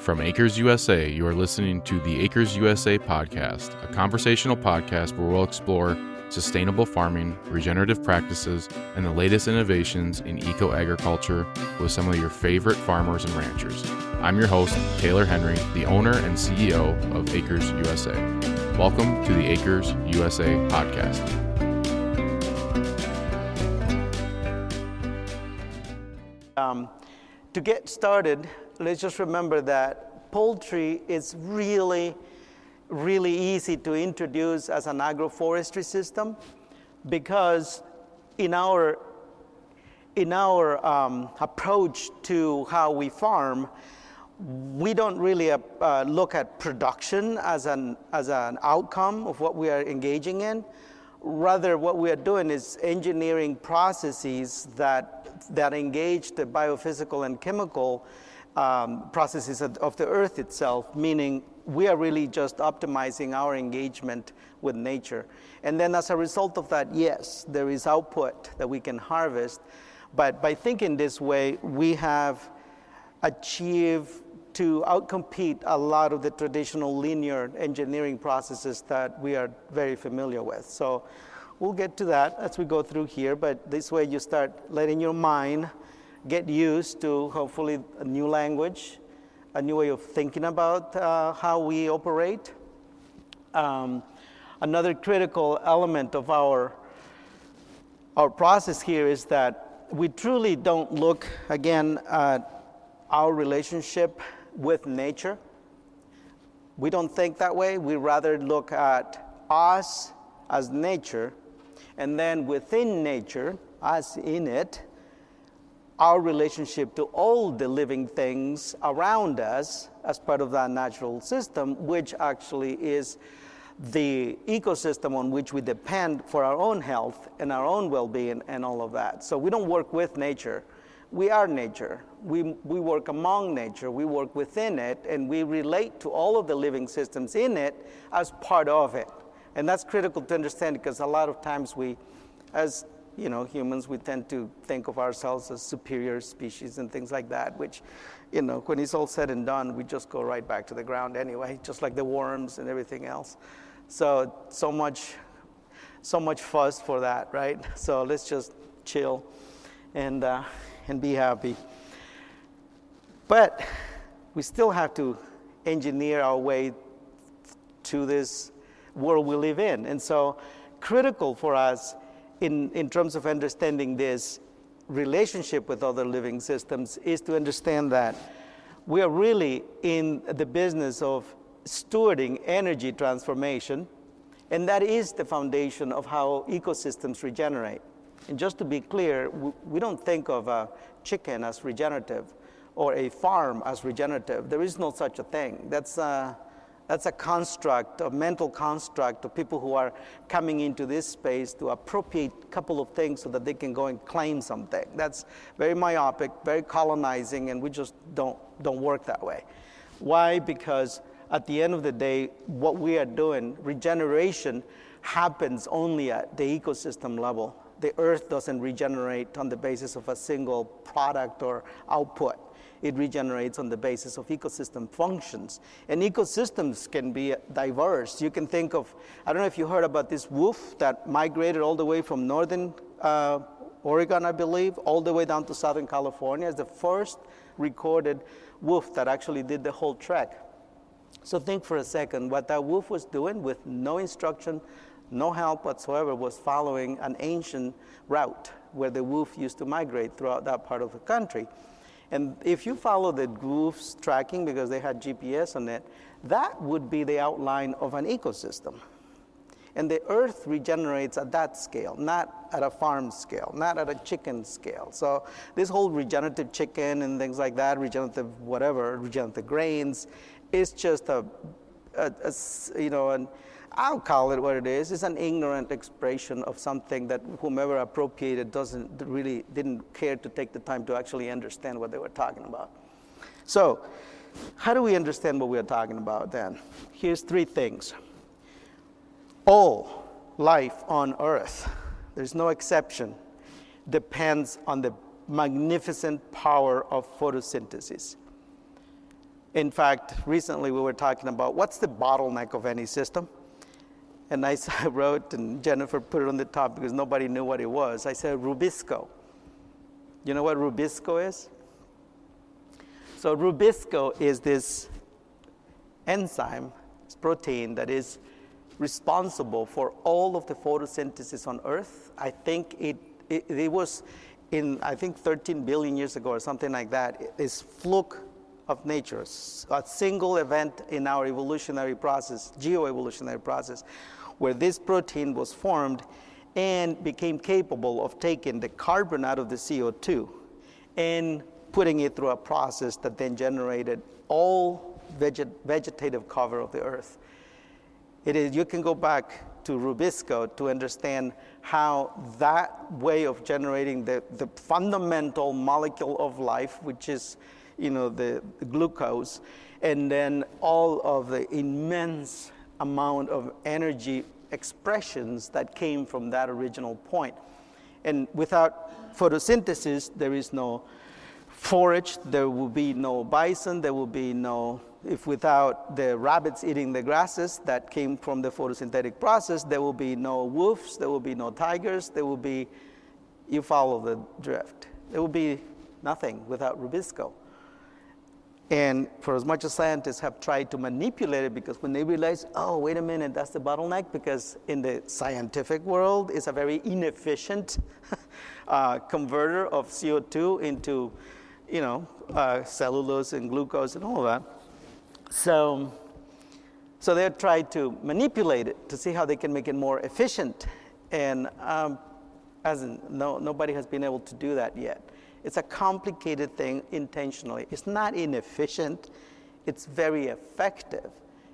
From Acres USA, you are listening to the Acres USA podcast, a conversational podcast where we'll explore sustainable farming, regenerative practices, and the latest innovations in eco-agriculture with some of your favorite farmers and ranchers. I'm your host, Taylor Henry, the owner and CEO of Acres USA. Welcome to the Acres USA podcast. To get started, let's just remember that poultry is really easy to introduce as an agroforestry system, because in our approach to how we farm, we don't really look at production as an outcome of what we are engaging in. Rather, what we are doing is engineering processes that engage the biophysical and chemical processes of the earth itself, meaning we are really just optimizing our engagement with nature. And then as a result of that, yes, there is output that we can harvest, but by thinking this way, we have achieved to outcompete a lot of the traditional linear engineering processes that we are very familiar with. So we'll get to that as we go through here, but this way you start letting your mind get used to hopefully a new language, a new way of thinking about how we operate. Another critical element of our process here is that we truly don't look, again, at our relationship with nature. We don't think that way. We rather look at us as nature, and then within nature, us in it, our relationship to all the living things around us as part of that natural system, which actually is the ecosystem on which we depend for our own health and our own well-being and all of that. So we don't work with nature. We are nature. We work among nature. We work within it, and we relate to all of the living systems in it as part of it. And that's critical to understand, because a lot of times we, as humans, we tend to think of ourselves as superior species and things like that, which, when it's all said and done, we just go right back to the ground anyway, just like the worms and everything else. So much fuss for that, right? So let's just chill and be happy. But we still have to engineer our way to this world we live in. And so critical for us in terms of understanding this relationship with other living systems is to understand that we are really in the business of stewarding energy transformation, and that is the foundation of how ecosystems regenerate. And just to be clear, we don't think of a chicken as regenerative or a farm as regenerative. There is no such a thing. That's a construct, a mental construct of people who are coming into this space to appropriate a couple of things so that they can go and claim something. That's very myopic, very colonizing, and we just don't work that way. Why? Because at the end of the day, what we are doing, regeneration, happens only at the ecosystem level. The earth doesn't regenerate on the basis of a single product or output. It regenerates on the basis of ecosystem functions. And ecosystems can be diverse. You can think of, I don't know if you heard about this wolf that migrated all the way from northern Oregon, I believe, all the way down to Southern California. It's the first recorded wolf that actually did the whole trek. So think for a second, what that wolf was doing with no instruction, no help whatsoever, was following an ancient route where the wolf used to migrate throughout that part of the country. And if you follow the wolf's tracking, because they had GPS on it, that would be the outline of an ecosystem. And the earth regenerates at that scale, not at a farm scale, not at a chicken scale. So this whole regenerative chicken and things like that, regenerative whatever, regenerative grains, is just I'll call it what it is. It's an ignorant expression of something that whomever appropriated didn't care to take the time to actually understand what they were talking about. So how do we understand what we are talking about then? Here's three things. All life on Earth, there's no exception, depends on the magnificent power of photosynthesis. In fact, recently we were talking about what's the bottleneck of any system. And I wrote, and Jennifer put it on the top because nobody knew what it was. I said Rubisco. You know what Rubisco is? So Rubisco is this enzyme, this protein that is responsible for all of the photosynthesis on Earth. I think it was in, 13 billion years ago or something like that. This fluke of nature, a single event in our evolutionary process, geoevolutionary process, where this protein was formed and became capable of taking the carbon out of the CO2 and putting it through a process that then generated all vegetative cover of the Earth. You can go back to Rubisco to understand how that way of generating the fundamental molecule of life, which is the glucose, and then all of the immense amount of energy expressions that came from that original point. And without photosynthesis, there is no forage, there will be no bison, there will be no, if without the rabbits eating the grasses that came from the photosynthetic process, there will be no wolves, there will be no tigers, there will be, you follow the drift. There will be nothing without Rubisco. And for as much as scientists have tried to manipulate it, because when they realize, oh, wait a minute, that's the bottleneck, because in the scientific world, it's a very inefficient converter of CO2 into, cellulose and glucose and all that. So they tried to manipulate it to see how they can make it more efficient. And nobody has been able to do that yet. It's a complicated thing intentionally. It's not inefficient, it's very effective.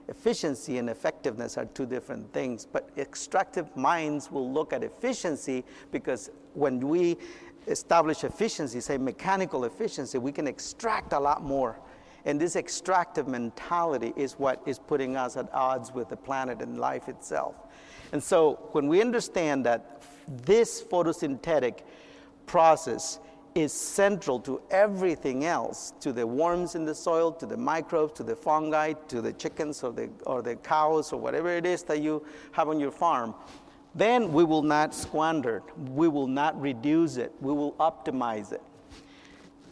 Efficiency and effectiveness are two different things, but extractive minds will look at efficiency because when we establish efficiency, say mechanical efficiency, we can extract a lot more. And this extractive mentality is what is putting us at odds with the planet and life itself. And so when we understand that this photosynthetic process is central to everything else, to the worms in the soil, to the microbes, to the fungi, to the chickens or the cows or whatever it is that you have on your farm, then we will not squander it. We will not reduce it. We will optimize it.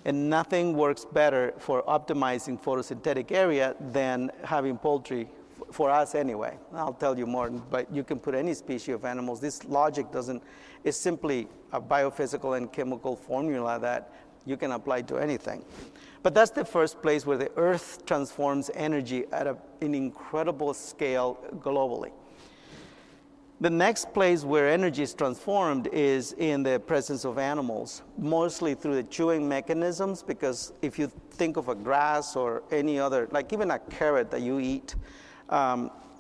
And nothing works better for optimizing photosynthetic area than having poultry, for us anyway. I'll tell you more, but you can put any species of animals. This logic it's simply a biophysical and chemical formula that you can apply to anything. But that's the first place where the Earth transforms energy at an incredible scale globally. The next place where energy is transformed is in the presence of animals, mostly through the chewing mechanisms, because if you think of a grass or any other, like even a carrot that you eat,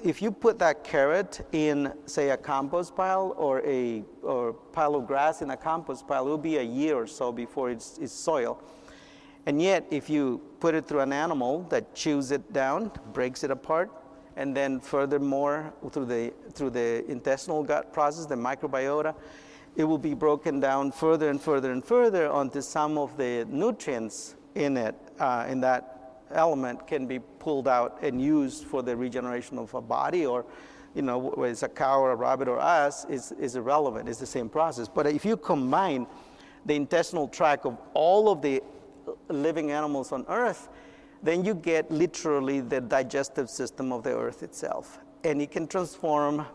if you put that carrot in, say, a compost pile or pile of grass in a compost pile, it will be a year or so before it's soil. And yet, if you put it through an animal that chews it down, breaks it apart, and then furthermore through the intestinal gut process, the microbiota, it will be broken down further and further and further until some of the nutrients in it, in that element, can be pulled out and used for the regeneration of a body, or whether it's a cow or a rabbit or us, is irrelevant. It's the same process. But if you combine the intestinal tract of all of the living animals on Earth, then you get literally the digestive system of the Earth itself. And it can transform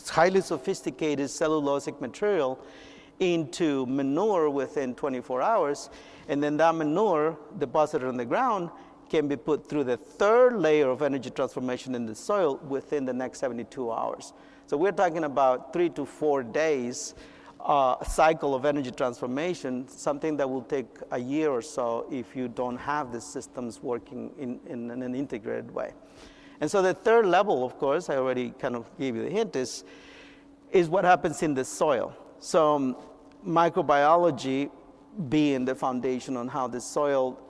highly sophisticated cellulosic material into manure within 24 hours. And then that manure deposited on the ground can be put through the third layer of energy transformation in the soil within the next 72 hours. So we're talking about 3 to 4 days cycle of energy transformation, something that will take a year or so if you don't have the systems working in an integrated way. And so the third level, of course, I already kind of gave you the hint, is what happens in the soil. So microbiology being the foundation on how the soil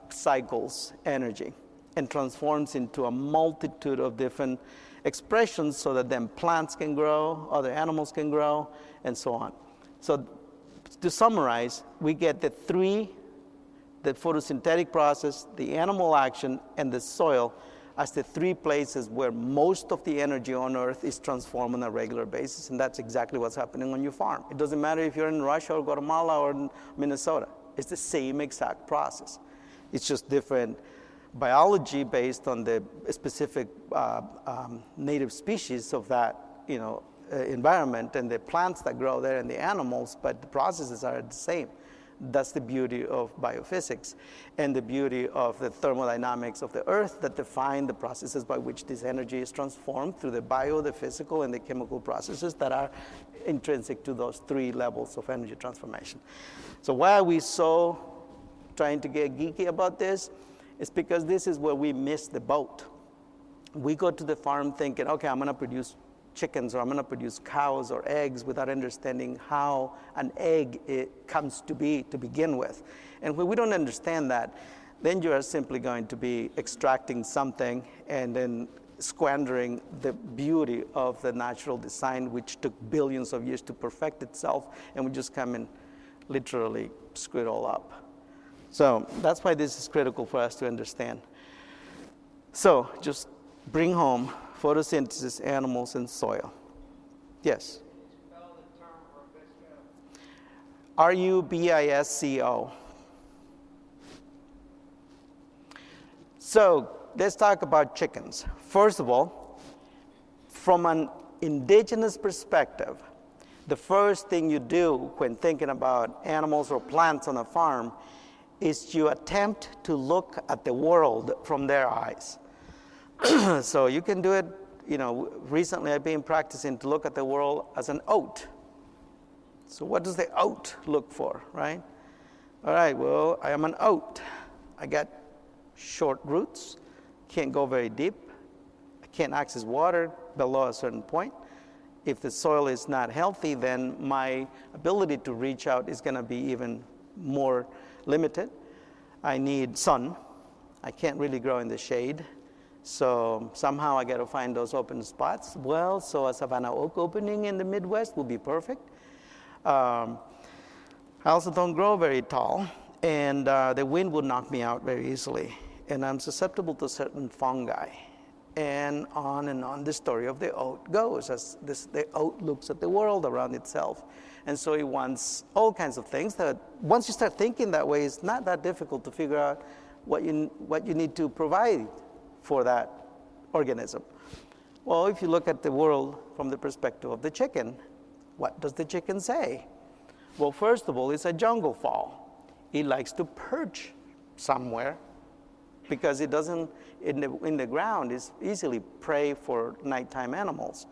cycles energy and transforms into a multitude of different expressions so that then plants can grow, other animals can grow, and so on. So to summarize, we get the three the photosynthetic process, the animal action, and the soil as the three places where most of the energy on Earth is transformed on a regular basis, and that's exactly what's happening on your farm. It doesn't matter if you're in Russia or Guatemala or in Minnesota. It's the same exact process. It's just different biology based on the specific native species of that, environment and the plants that grow there and the animals, but the processes are the same. That's the beauty of biophysics and the beauty of the thermodynamics of the earth that define the processes by which this energy is transformed through the bio, the physical, and the chemical processes that are intrinsic to those three levels of energy transformation. So why are we so trying to get geeky about this? It's because this is where we miss the boat. We go to the farm thinking, okay, I'm going to produce chickens or I'm going to produce cows or eggs without understanding how an egg comes to be to begin with. And when we don't understand that, then you are simply going to be extracting something and then squandering the beauty of the natural design, which took billions of years to perfect itself, and we just come and literally screw it all up. So that's why this is critical for us to understand. So just bring home photosynthesis, animals, and soil. Yes? Spell the term Rubisco. R-U-B-I-S-C-O. So let's talk about chickens. First of all, from an indigenous perspective, the first thing you do when thinking about animals or plants on a farm is you attempt to look at the world from their eyes. So you can do it, recently I've been practicing to look at the world as an oat. So what does the oat look for, right? All right, well, I am an oat. I got short roots, can't go very deep. I can't access water below a certain point. If the soil is not healthy, then my ability to reach out is going to be even more limited. I need sun. I can't really grow in the shade. So somehow I got to find those open spots. Well, so a Savannah oak opening in the Midwest would be perfect. I also don't grow very tall, and the wind would knock me out very easily. And I'm susceptible to certain fungi. And on the story of the oat goes, as the oat looks at the world around itself. And so it wants all kinds of things that once you start thinking that way, it's not that difficult to figure out what you need to provide for that organism. Well, if you look at the world from the perspective of the chicken, what does the chicken say? Well, first of all, it's a jungle fowl. It likes to perch somewhere because it doesn't, in the ground, is easily prey for nighttime animals.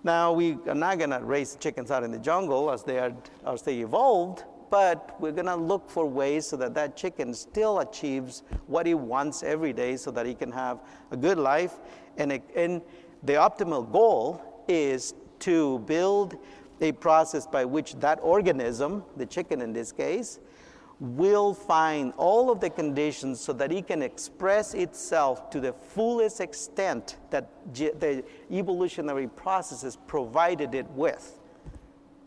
Now, we are not going to raise chickens out in the jungle as they evolved, but we're going to look for ways so that that chicken still achieves what he wants every day so that he can have a good life. And the optimal goal is to build a process by which that organism, the chicken in this case, will find all of the conditions so that it can express itself to the fullest extent that the evolutionary processes provided it with.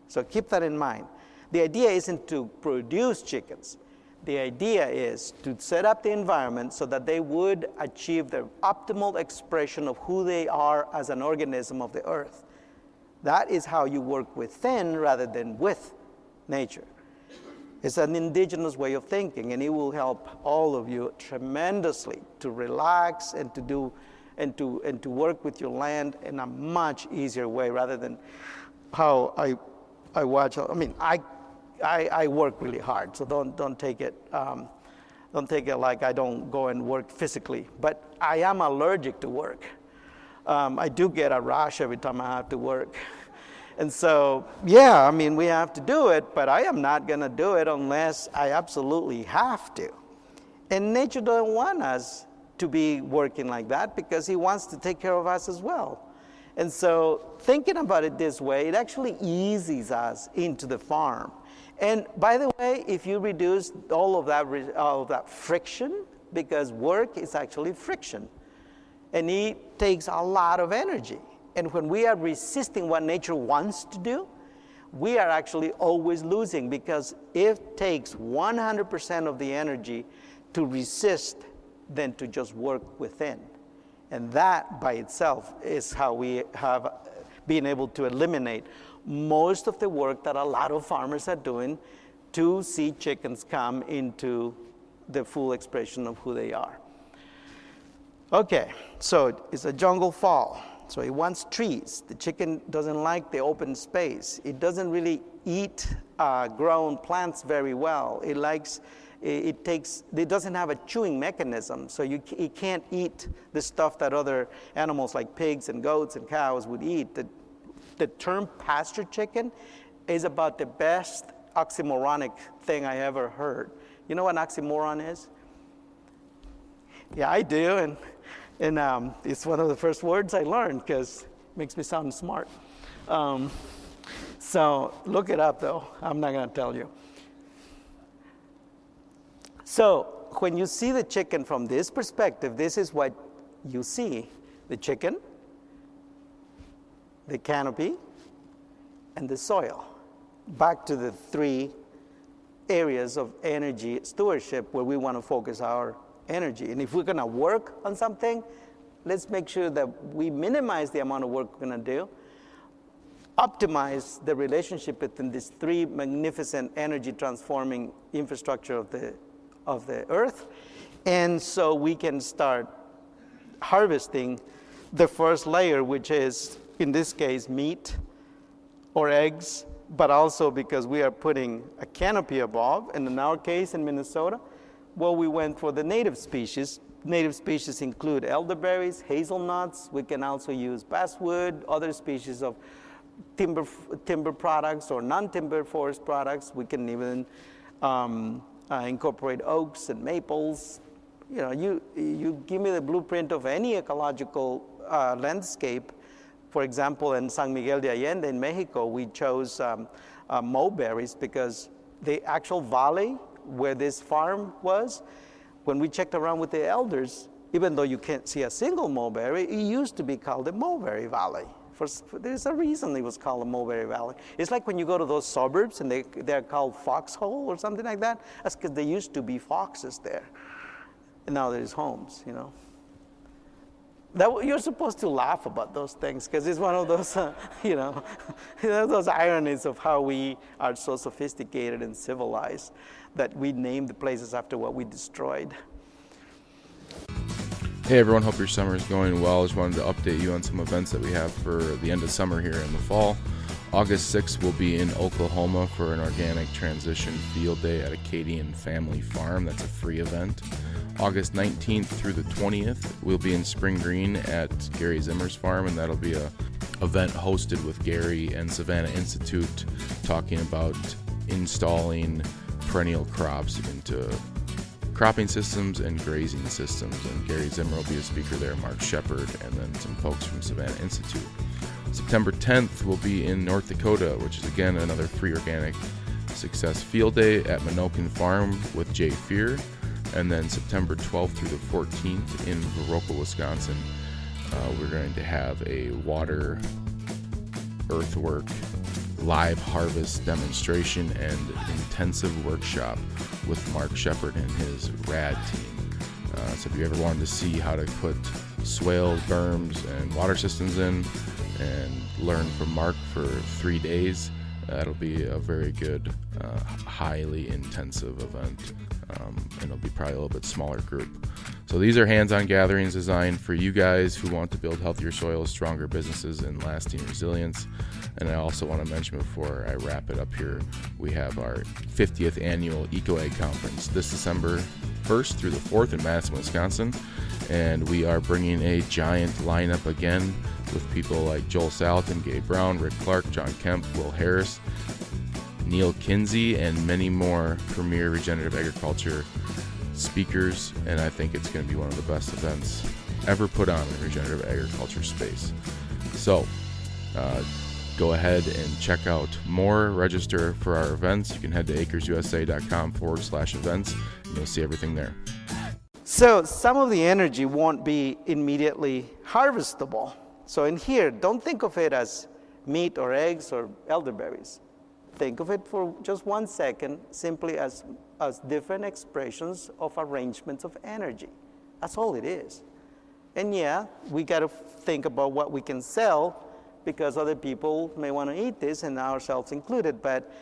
So keep that in mind. The idea isn't to produce chickens. The idea is to set up the environment so that they would achieve the optimal expression of who they are as an organism of the earth. That is how you work within rather than with nature. It's an indigenous way of thinking, and it will help all of you tremendously to relax and to do and to work with your land in a much easier way rather than how I watch. I mean, I work really hard, so don't take it like I don't go and work physically. But I am allergic to work. I do get a rash every time I have to work. And so, yeah, I mean, we have to do it, but I am not going to do it unless I absolutely have to. And nature doesn't want us to be working like that because he wants to take care of us as well. And so thinking about it this way, it actually eases us into the farm. And by the way, if you reduce all of that friction, because work is actually friction, and it takes a lot of energy. And when we are resisting what nature wants to do, we are actually always losing, because it takes 100% of the energy to resist than to just work within. And that by itself is how we have been able to eliminate most of the work that a lot of farmers are doing to see chickens come into the full expression of who they are. Okay, so it's a jungle fowl. So it wants trees. The chicken doesn't like the open space. It doesn't really eat grown plants very well. It doesn't have a chewing mechanism, so it can't eat the stuff that other animals like pigs and goats and cows would eat. The term pasture chicken is about the best oxymoronic thing I ever heard. You know what an oxymoron is? Yeah, I do, and it's one of the first words I learned because it makes me sound smart. So look it up, though. I'm not going to tell you. So when you see the chicken from this perspective, this is what you see. The chicken, the canopy, and the soil. Back to the three areas of energy stewardship where we want to focus our energy. And if we're going to work on something, let's make sure that we minimize the amount of work we're going to do, optimize the relationship between these three magnificent energy transforming infrastructure of the earth, and so we can start harvesting the first layer, which is, in this case, meat or eggs, but also because we are putting a canopy above, and in our case in Minnesota, well, we went for the native species. Native species include elderberries, hazelnuts. We can also use basswood, other species of timber products or non-timber forest products. We can even incorporate oaks and maples. You know, you give me the blueprint of any ecological landscape. For example, in San Miguel de Allende in Mexico, we chose mulberries because the actual valley where this farm was, when we checked around with the elders, even though you can't see a single mulberry, it used to be called the Mulberry Valley. There's a reason it was called the Mulberry Valley. It's like when you go to those suburbs and they're called Foxhole or something like that. That's because there used to be foxes there. And now there's homes, you know. You're supposed to laugh about those things because it's one of those, those ironies of how we are so sophisticated and civilized that we name the places after what we destroyed. Hey everyone, hope your summer is going well. Just wanted to update you on some events that we have for the end of summer here in the fall. August 6th, we'll be in Oklahoma for an organic transition field day at Acadian Family Farm. That's a free event. August 19th through the 20th, we'll be in Spring Green at Gary Zimmer's farm, and that'll be a event hosted with Gary and Savannah Institute talking about installing perennial crops into cropping systems and grazing systems. And Gary Zimmer will be a speaker there, Mark Shepard, and then some folks from Savannah Institute. September 10th, we'll be in North Dakota, which is again another free organic success field day at Minokin Farm with Jay Fear. And then September 12th through the 14th in Viroqua, Wisconsin, we're going to have a water earthwork live harvest demonstration and intensive workshop with Mark Shepard and his RAD team. So if you ever wanted to see how to put swales, berms, and water systems in and learn from Mark for 3 days, that'll be a very good, highly intensive event. And it'll be probably a little bit smaller group. So these are hands-on gatherings designed for you guys who want to build healthier soils, stronger businesses, and lasting resilience. And I also want to mention before I wrap it up here, we have our 50th annual EcoAg Conference this December 1st through the 4th in Madison, Wisconsin. And we are bringing a giant lineup again with people like Joel Salatin, Gabe Brown, Rick Clark, John Kemp, Will Harris, Neil Kinsey, and many more premier regenerative agriculture speakers, and I think it's going to be one of the best events ever put on in regenerative agriculture space. So go ahead and check out more, register for our events. You can head to acresusa.com/events, and you'll see everything there. So some of the energy won't be immediately harvestable. So in here, don't think of it as meat or eggs or elderberries. think of it for just 1 second simply as different expressions of arrangements of energy. That's all it is. And yeah, we got to think about what we can sell because other people may want to eat this, and ourselves included. But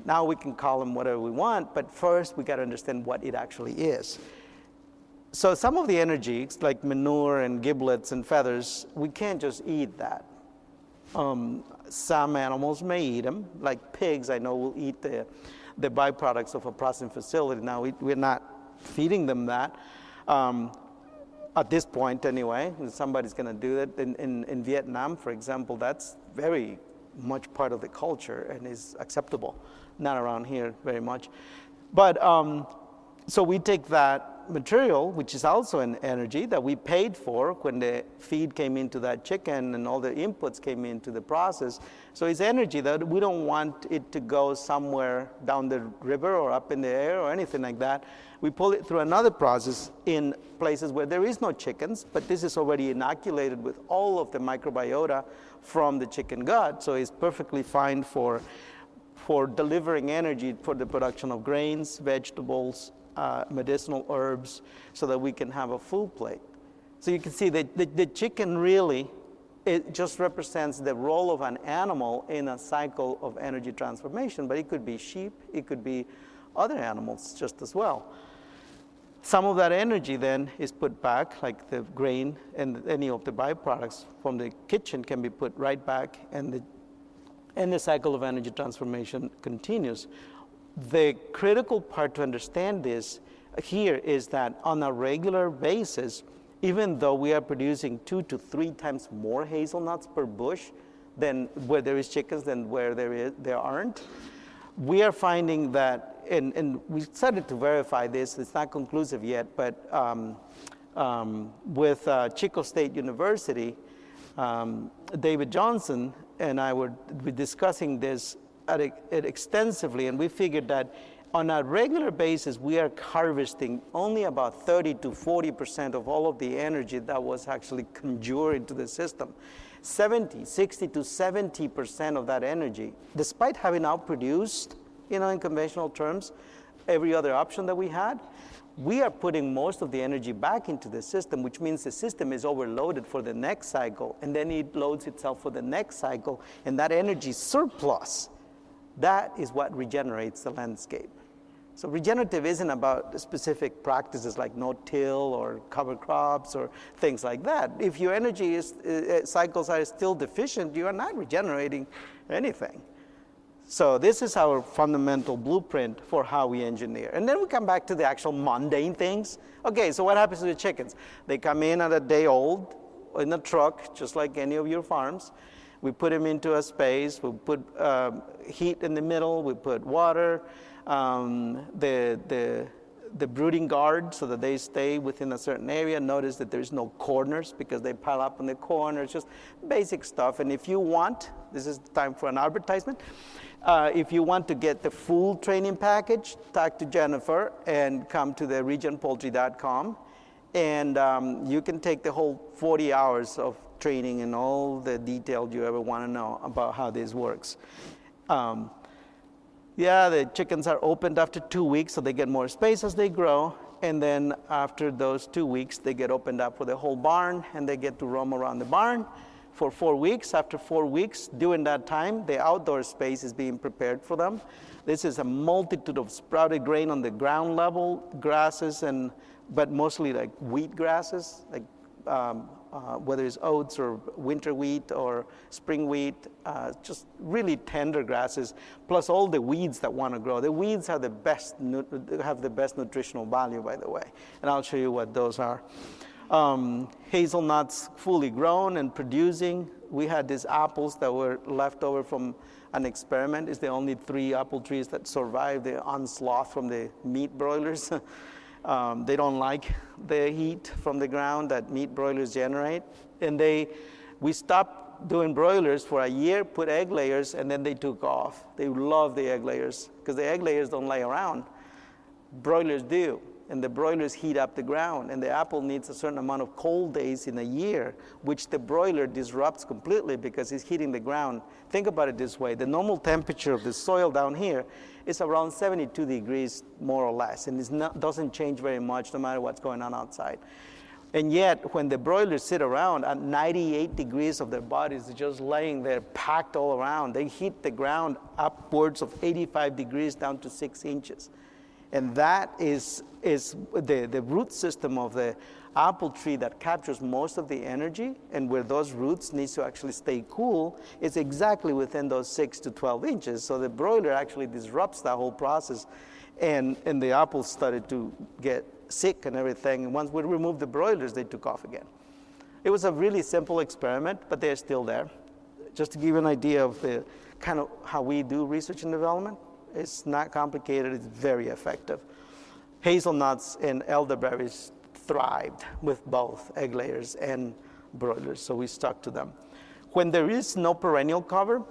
now we can call them whatever we want, but first we got to understand what it actually is. So some of the energy, like manure and giblets and feathers, we can't just eat that. Some animals may eat them, like pigs I know will eat the byproducts of a processing facility. Now we're not feeding them that. At this point anyway, somebody's going to do that. In Vietnam, for example, that's very much part of the culture and is acceptable. Not around here very much. But so we take that material, which is also an energy that we paid for when the feed came into that chicken and all the inputs came into the process. So it's energy that we don't want it to go somewhere down the river or up in the air or anything like that. We pull it through another process in places where there is no chickens, but this is already inoculated with all of the microbiota from the chicken gut. So it's perfectly fine for delivering energy for the production of grains, vegetables, medicinal herbs, so that we can have a full plate. So you can see that the chicken really, it just represents the role of an animal in a cycle of energy transformation, but it could be sheep, it could be other animals just as well. Some of that energy then is put back, like the grain and any of the byproducts from the kitchen can be put right back, and the cycle of energy transformation continues. The critical part to understand this here is that on a regular basis, even though we are producing 2 to 3 times more hazelnuts per bush than where there is chickens than where there aren't, we are finding that, and we started to verify this, it's not conclusive yet, but with Chico State University, David Johnson and I were discussing this extensively, and we figured that on a regular basis, we are harvesting only about 30 to 40% of all of the energy that was actually conjured into the system. 60 to 70% of that energy, despite having outproduced, in conventional terms, every other option that we had, we are putting most of the energy back into the system, which means the system is overloaded for the next cycle, and then it loads itself for the next cycle, and that energy surplus, that is what regenerates the landscape. So regenerative isn't about specific practices like no-till or cover crops or things like that. If your energy cycles are still deficient, you are not regenerating anything. So this is our fundamental blueprint for how we engineer. And then we come back to the actual mundane things. Okay, so what happens to the chickens? They come in at a day old in a truck, just like any of your farms. We put them into a space. We put heat in the middle. We put water. The brooding guard so that they stay within a certain area. Notice that there's no corners because they pile up in the corners, just basic stuff. And if you want, this is time for an advertisement. If you want to get the full training package, talk to Jennifer and come to the regionpoultry.com. And you can take the whole 40 hours of training and all the details you ever want to know about how this works. Yeah, the chickens are opened after 2 weeks, so they get more space as they grow. And then after those 2 weeks, they get opened up for the whole barn, and they get to roam around the barn for 4 weeks. After 4 weeks, during that time, the outdoor space is being prepared for them. This is a multitude of sprouted grain on the ground level, grasses, but mostly like wheat grasses, like whether it's oats or winter wheat or spring wheat, just really tender grasses, plus all the weeds that want to grow. The weeds have the best nutritional value, by the way, and I'll show you what those are. Hazelnuts fully grown and producing. We had these apples that were left over from an experiment. It's the only 3 apple trees that survived the onslaught from the meat broilers. They don't like the heat from the ground that meat broilers generate. And we stopped doing broilers for a year, put egg layers, and then they took off. They love the egg layers because the egg layers don't lay around. Broilers do. and the broilers heat up the ground, and the apple needs a certain amount of cold days in a year, which the broiler disrupts completely because it's heating the ground. Think about it this way. The normal temperature of the soil down here is around 72 degrees, more or less, and it doesn't change very much no matter what's going on outside. And yet, when the broilers sit around at 98 degrees of their bodies, just laying there packed all around, they heat the ground upwards of 85 degrees down to 6 inches. And that is the root system of the apple tree that captures most of the energy, and where those roots need to actually stay cool is exactly within those 6 to 12 inches. So the broiler actually disrupts that whole process, and the apples started to get sick and everything. And once we removed the broilers, they took off again. It was a really simple experiment, but they're still there. Just to give you an idea of the kind of how we do research and development, it's not complicated, it's very effective. Hazelnuts and elderberries thrived with both egg layers and broilers, so we stuck to them. When there is no perennial cover,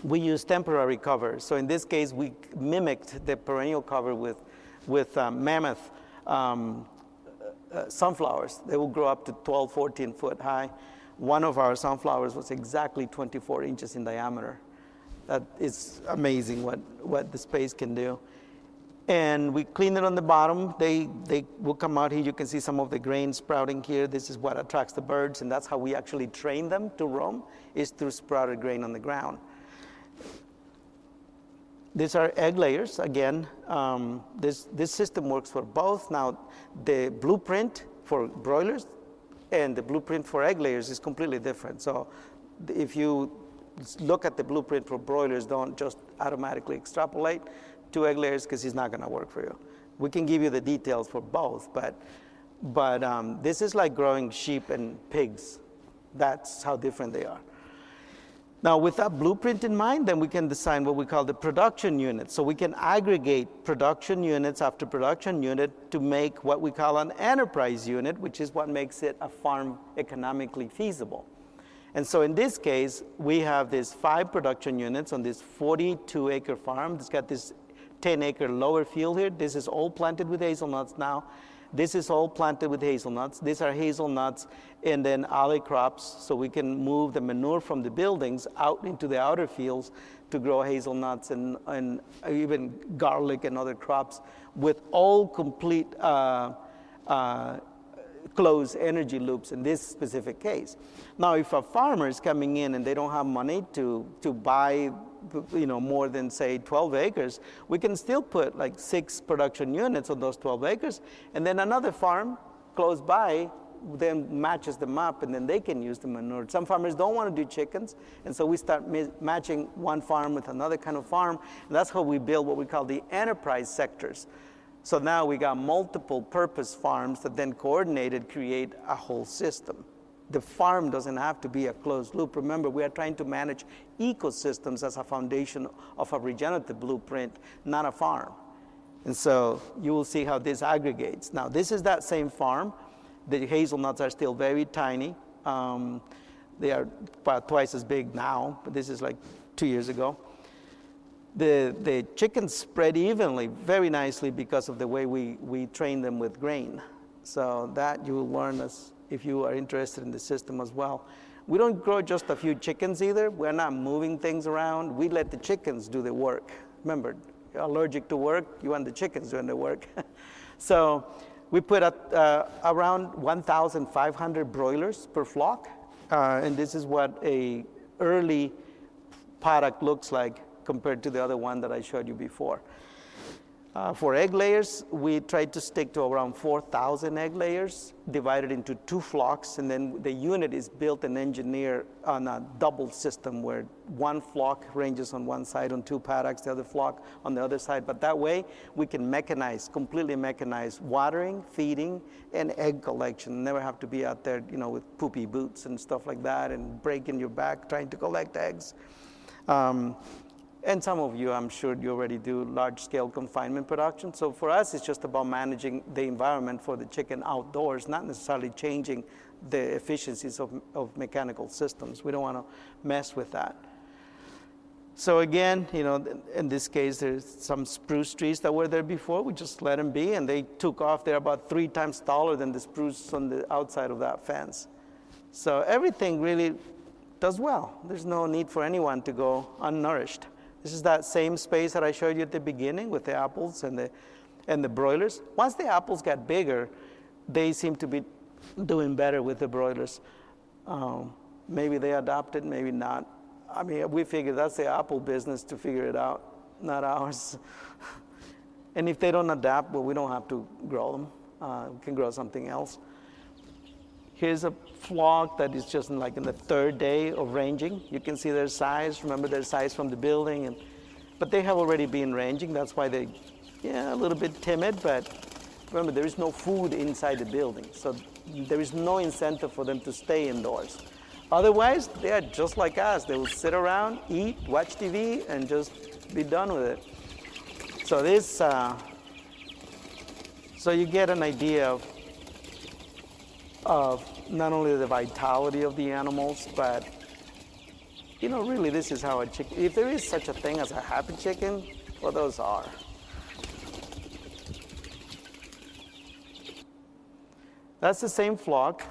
we use temporary cover. So in this case, we mimicked the perennial cover with mammoth sunflowers. They will grow up to 12, 14 foot high. One of our sunflowers was exactly 24 inches in diameter. That is amazing what the space can do. And we clean it on the bottom. They will come out here. You can see some of the grain sprouting here. This is what attracts the birds, and that's how we actually train them to roam, is through sprouted grain on the ground. These are egg layers. Again, this system works for both. Now, the blueprint for broilers and the blueprint for egg layers is completely different. So if you look at the blueprint for broilers, don't just automatically extrapolate to egg layers, because it's not going to work for you. We can give you the details for both, but this is like growing sheep and pigs. That's how different they are. Now, with that blueprint in mind, then we can design what we call the production unit. So we can aggregate production units after production unit to make what we call an enterprise unit, which is what makes it a farm economically feasible. And so in this case, we have these 5 production units on this 42-acre farm. It's got this 10-acre lower field here. This is all planted with hazelnuts now. This is all planted with hazelnuts. These are hazelnuts and then other crops, so we can move the manure from the buildings out into the outer fields to grow hazelnuts and even garlic and other crops with all complete closed energy loops in this specific case. Now, if a farmer is coming in and they don't have money to buy more than, say, 12 acres, we can still put like 6 production units on those 12 acres, and then another farm close by then matches them up, and then they can use the manure. Some farmers don't want to do chickens, and so we start matching one farm with another kind of farm, and that's how we build what we call the enterprise sectors. So now we got multiple purpose farms that then coordinated create a whole system. The farm doesn't have to be a closed loop. Remember, we are trying to manage ecosystems as a foundation of a regenerative blueprint, not a farm. And so you will see how this aggregates. Now, this is that same farm. The hazelnuts are still very tiny. They are about twice as big now, but this is like 2 years ago. The chickens spread evenly very nicely because of the way we train them with grain. So that you will learn if you are interested in the system as well. We don't grow just a few chickens either. We're not moving things around. We let the chickens do the work. Remember, you're allergic to work, you want the chickens doing the work. So we put around 1,500 broilers per flock. And this is what a early product looks like compared to the other one that I showed you before. For egg layers, we tried to stick to around 4,000 egg layers, divided into 2 flocks, and then the unit is built and engineered on a double system where one flock ranges on one side on 2 paddocks, the other flock on the other side. But that way, we can completely mechanize watering, feeding, and egg collection. Never have to be out there, with poopy boots and stuff like that and breaking your back trying to collect eggs. And some of you, I'm sure you already do large-scale confinement production. So for us, it's just about managing the environment for the chicken outdoors, not necessarily changing the efficiencies of mechanical systems. We don't want to mess with that. So again, in this case, there's some spruce trees that were there before. We just let them be, and they took off. They're about 3 times taller than the spruce on the outside of that fence. So everything really does well. There's no need for anyone to go unnourished. This is that same space that I showed you at the beginning with the apples and the broilers. Once the apples got bigger, they seem to be doing better with the broilers. Maybe they adopted, maybe not. I mean, we figure that's the apple business to figure it out, not ours. And if they don't adapt, well, we don't have to grow them. We can grow something else. Here's a flock that is just in the 3rd day of ranging. You can see their size. Remember their size from the building. But they have already been ranging. That's why they're a little bit timid. But remember, there is no food inside the building. So there is no incentive for them to stay indoors. Otherwise, they are just like us. They will sit around, eat, watch TV, and just be done with it. So so you get an idea of not only the vitality of the animals, but really this is how a chicken, if there is such a thing as a happy chicken, well, those are. That's the same flock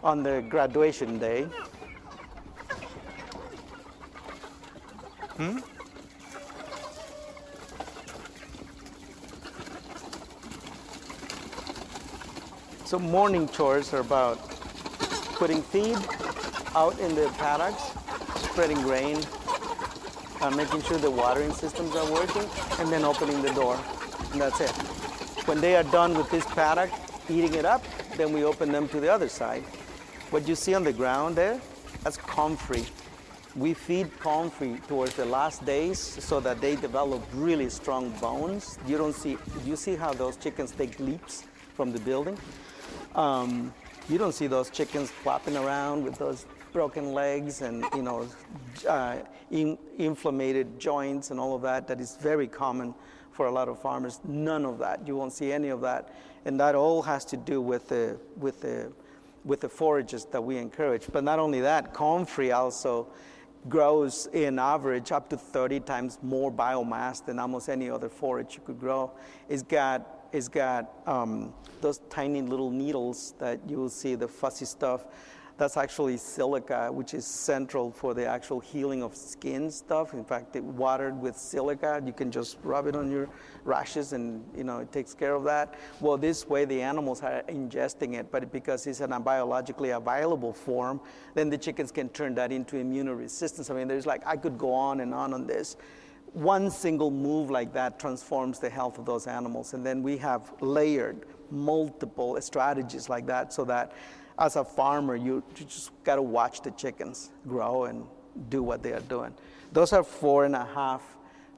on the graduation day. So morning chores are about putting feed out in the paddocks, spreading grain, making sure the watering systems are working, and then opening the door, and that's it. When they are done with this paddock, eating it up, then we open them to the other side. What you see on the ground there, that's comfrey. We feed comfrey towards the last days so that they develop really strong bones. You see how those chickens take leaps from the building? You don't see those chickens flapping around with those broken legs and inflamed joints and all of that. That is very common for a lot of farmers. None of that. You won't see any of that, and that all has to do with the forages that we encourage. But not only that, comfrey also grows in average up to 30 times more biomass than almost any other forage you could grow. It's got those tiny little needles that you will see, the fuzzy stuff. That's actually silica, which is central for the actual healing of skin stuff. In fact, it watered with silica. You can just rub it on your rashes and, it takes care of that. Well, this way the animals are ingesting it, but because it's in a biologically available form, then the chickens can turn that into immunoresistance. I mean, I could go on and on this. One single move like that transforms the health of those animals. And then we have layered multiple strategies like that so that as a farmer, you just got to watch the chickens grow and do what they are doing. Those are 4 to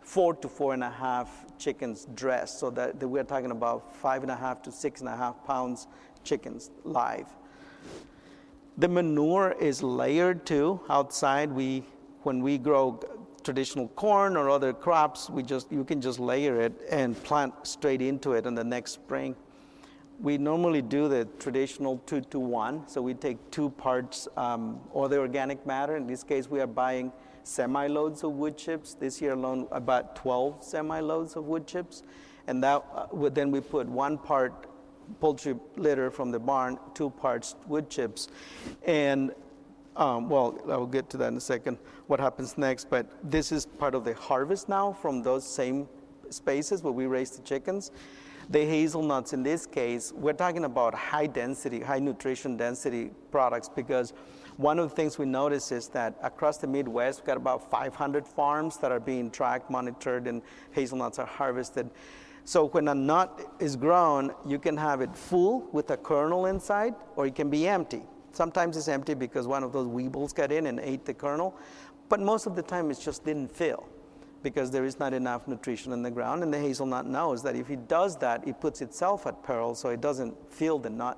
4.5 chickens dressed, so that we're talking about 5.5 to 6.5 pounds chickens live. The manure is layered too. Outside, when we grow traditional corn or other crops, you can just layer it and plant straight into it in the next spring. We normally do the traditional 2-to-1, so we take 2 parts or the organic matter. In this case, we are buying semi-loads of wood chips. This year alone, about 12 semi-loads of wood chips. And then we put 1 part poultry litter from the barn, 2 parts wood chips. And, well, I will get to that in a second, what happens next. But this is part of the harvest now from those same spaces where we raise the chickens. The hazelnuts, in this case, we're talking about high nutrition density products, because one of the things we notice is that across the Midwest, we've got about 500 farms that are being tracked, monitored, and hazelnuts are harvested. So when a nut is grown, you can have it full with a kernel inside, or it can be empty. Sometimes it's empty because one of those weevils got in and ate the kernel, but most of the time it just didn't fill, because there is not enough nutrition in the ground, and the hazelnut knows that if it does that, it puts itself at peril, so it doesn't fill the nut.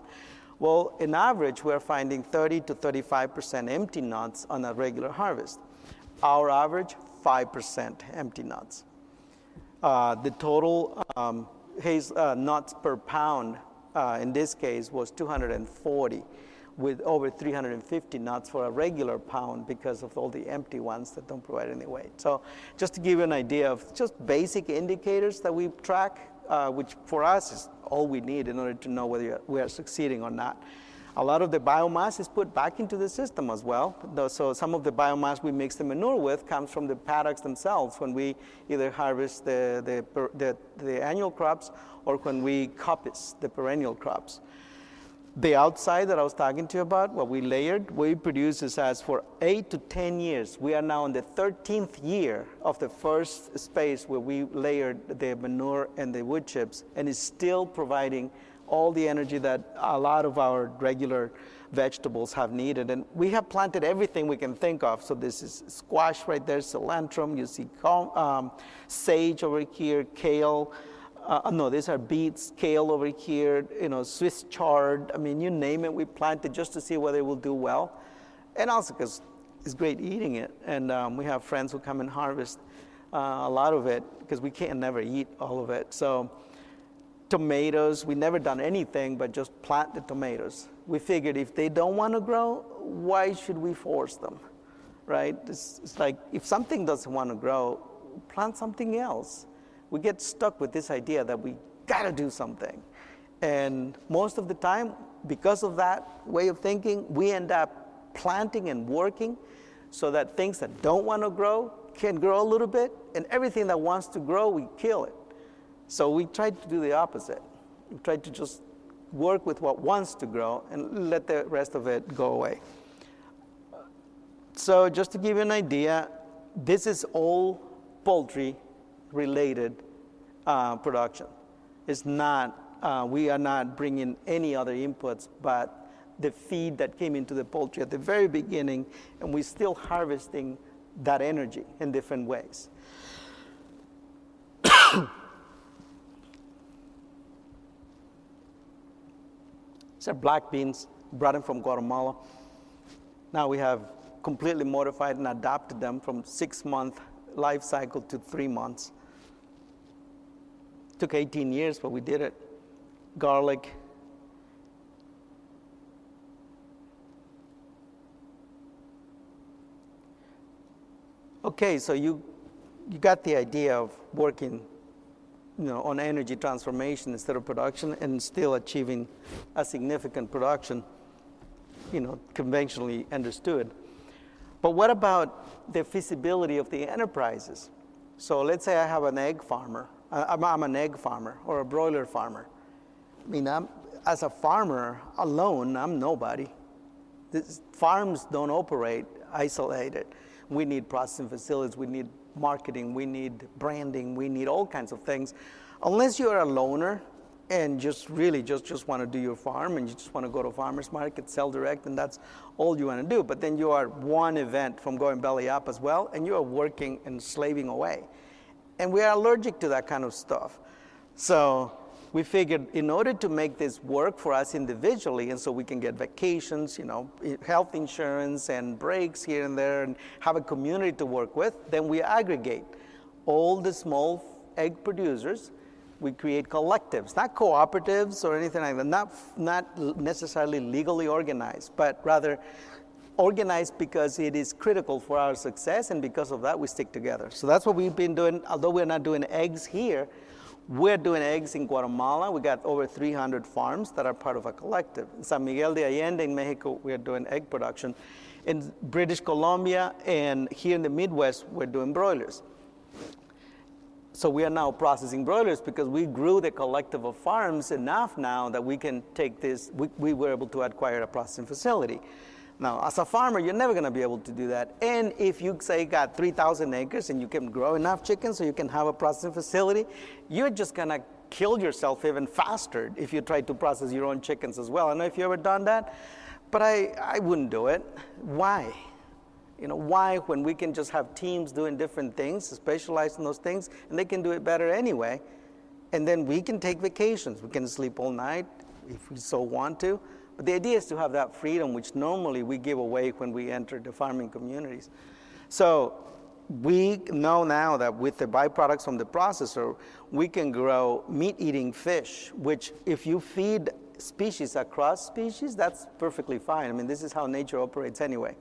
Well, in average, we're finding 30 to 35% empty nuts on a regular harvest. Our average, 5% empty nuts. The total nuts per pound, in this case, was 240. with over 350 nuts for a regular pound because of all the empty ones that don't provide any weight. So just to give you an idea of just basic indicators that we track, which for us is all we need in order to know whether we are succeeding or not. A lot of the biomass is put back into the system as well. So some of the biomass we mix the manure with comes from the paddocks themselves when we either harvest the annual crops or when we coppice the perennial crops. The outside that I was talking to you about, what we layered, we produces as for 8 to 10 years. We are now in the 13th year of the first space where we layered the manure and the wood chips, and it's still providing all the energy that a lot of our regular vegetables have needed. And we have planted everything we can think of. So this is squash right there, cilantro, you see sage over here, kale. No, these are beets, kale over here, Swiss chard. I mean, you name it, we planted just to see whether it will do well. And also because it's great eating it. And we have friends who come and harvest a lot of it because we can't never eat all of it. So tomatoes, we never done anything but just plant the tomatoes. We figured if they don't want to grow, why should we force them, right? It's like if something doesn't want to grow, plant something else. We get stuck with this idea that we got to do something. And most of the time, because of that way of thinking, we end up planting and working so that things that don't want to grow can grow a little bit, and everything that wants to grow, we kill it. So we tried to do the opposite. We tried to just work with what wants to grow and let the rest of it go away. So just to give you an idea, this is all poultry-related production. It's not, we are not bringing any other inputs but the feed that came into the poultry at the very beginning, and we're still harvesting that energy in different ways. These are black beans, brought in from Guatemala. Now we have completely modified and adapted them from 6-month life cycle to 3 months. Took 18 years, but we did it. Garlic. Okay, so you got the idea of working on energy transformation instead of production and still achieving a significant production, conventionally understood. But what about the feasibility of the enterprises? So let's say I have an egg farmer. I'm an egg farmer or a broiler farmer. I mean, as a farmer alone, I'm nobody. Farms don't operate isolated. We need processing facilities, we need marketing, we need branding, we need all kinds of things. Unless you're a loner and just really just want to do your farm and you just want to go to farmers market, sell direct, and that's all you want to do. But then you are one event from going belly up as well, and you are working and slaving away. And we are allergic to that kind of stuff. So we figured in order to make this work for us individually, and so we can get vacations, health insurance and breaks here and there, and have a community to work with, then we aggregate all the small egg producers. We create collectives, not cooperatives or anything like that, not necessarily legally organized, but rather organized because it is critical for our success, and because of that, we stick together. So that's what we've been doing. Although we're not doing eggs here, we're doing eggs in Guatemala. We got over 300 farms that are part of a collective. In San Miguel de Allende in Mexico, we're doing egg production. In British Columbia and here in the Midwest, we're doing broilers. So we are now processing broilers because we grew the collective of farms enough now that we can take this, we were able to acquire a processing facility. Now, as a farmer, you're never going to be able to do that. And if you, say, got 3,000 acres and you can grow enough chickens so you can have a processing facility, you're just going to kill yourself even faster if you try to process your own chickens as well. I don't know if you ever done that, but I wouldn't do it. Why? Why, when we can just have teams doing different things, specialize in those things, and they can do it better anyway, and then we can take vacations. We can sleep all night if we so want to. But the idea is to have that freedom, which normally we give away when we enter the farming communities. So we know now that with the byproducts from the processor, we can grow meat-eating fish, which if you feed species across species, that's perfectly fine. I mean, this is how nature operates anyway.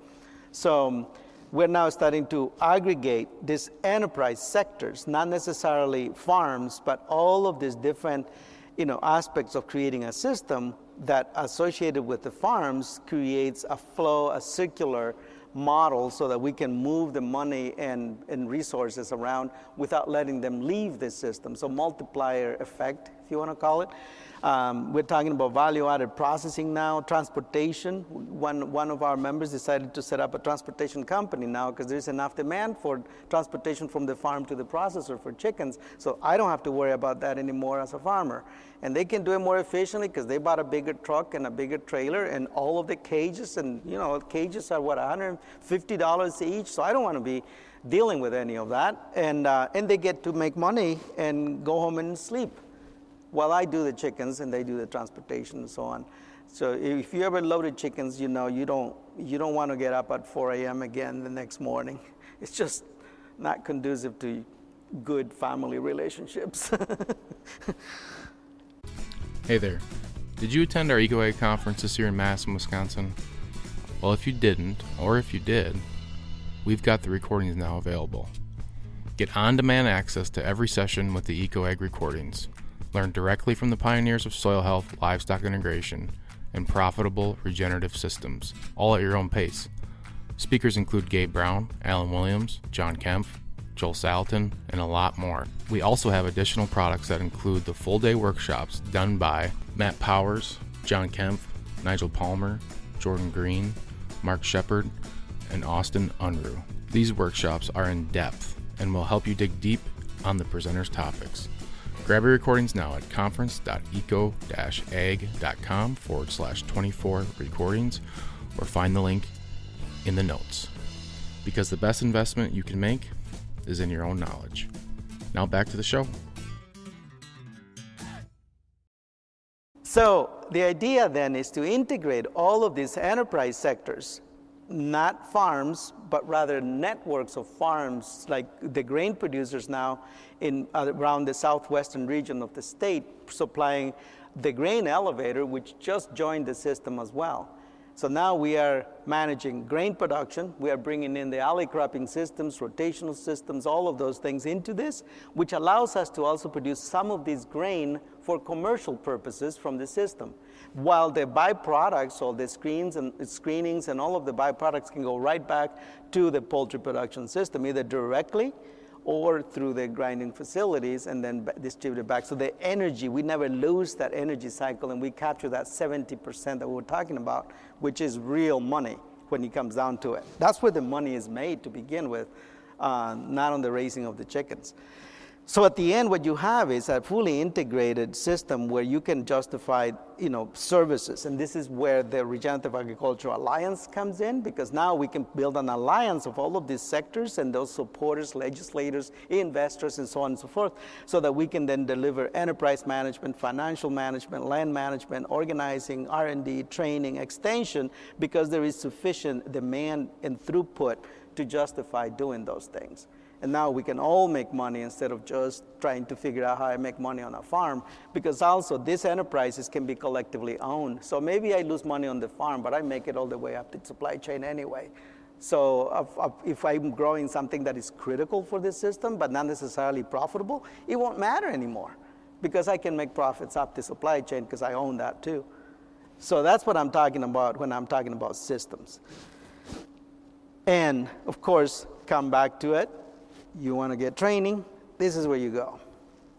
So we're now starting to aggregate these enterprise sectors, not necessarily farms, but all of these different aspects of creating a system that associated with the farms creates a flow, a circular model so that we can move the money and resources around without letting them leave the system. So multiplier effect, if you want to call it. We're talking about value-added processing now, transportation. One of our members decided to set up a transportation company now because there's enough demand for transportation from the farm to the processor for chickens. So I don't have to worry about that anymore as a farmer. And they can do it more efficiently because they bought a bigger truck and a bigger trailer and all of the cages. And, cages are, $150 each. So I don't want to be dealing with any of that. And they get to make money and go home and sleep while I do the chickens and they do the transportation and so on. So if you ever loaded chickens, you don't want to get up at 4 a.m. again the next morning. It's just not conducive to good family relationships. Hey there. Did you attend our EcoAg conference this year in Madison, Wisconsin? Well, if you didn't, or if you did, we've got the recordings now available. Get on-demand access to every session with the EcoAg recordings. Learn directly from the pioneers of soil health, livestock integration, and profitable regenerative systems, all at your own pace. Speakers include Gabe Brown, Alan Williams, John Kempf, Joel Salatin, and a lot more. We also have additional products that include the full-day workshops done by Matt Powers, John Kempf, Nigel Palmer, Jordan Green, Mark Shepard, and Austin Unruh. These workshops are in depth and will help you dig deep on the presenters' topics. Grab your recordings now at conference.eco-ag.com/24 recordings or find the link in the notes. Because the best investment you can make is in your own knowledge. Now back to the show. So the idea then is to integrate all of these enterprise sectors, not farms, but rather networks of farms, like the grain producers now in around the southwestern region of the state, supplying the grain elevator, which just joined the system as well. So now we are managing grain production. We are bringing in the alley cropping systems, rotational systems, all of those things into this, which allows us to also produce some of this grain for commercial purposes from the system. While the byproducts, or the screenings and all of the byproducts can go right back to the poultry production system, either directly or through the grinding facilities and then distributed back. So the energy, we never lose that energy cycle, and we capture that 70% that we were talking about, which is real money when it comes down to it. That's where the money is made to begin with, not on the raising of the chickens. So at the end, what you have is a fully integrated system where you can justify, services. And this is where the Regenerative Agriculture Alliance comes in, because now we can build an alliance of all of these sectors and those supporters, legislators, investors, and so on and so forth, so that we can then deliver enterprise management, financial management, land management, organizing, R&D, training, extension, because there is sufficient demand and throughput to justify doing those things. And now we can all make money instead of just trying to figure out how I make money on a farm, because also these enterprises can be collectively owned. So maybe I lose money on the farm, but I make it all the way up the supply chain anyway. So if I'm growing something that is critical for this system, but not necessarily profitable, it won't matter anymore, because I can make profits up the supply chain because I own that too. So that's what I'm talking about when I'm talking about systems. And of course, come back to it. You want to get training, this is where you go.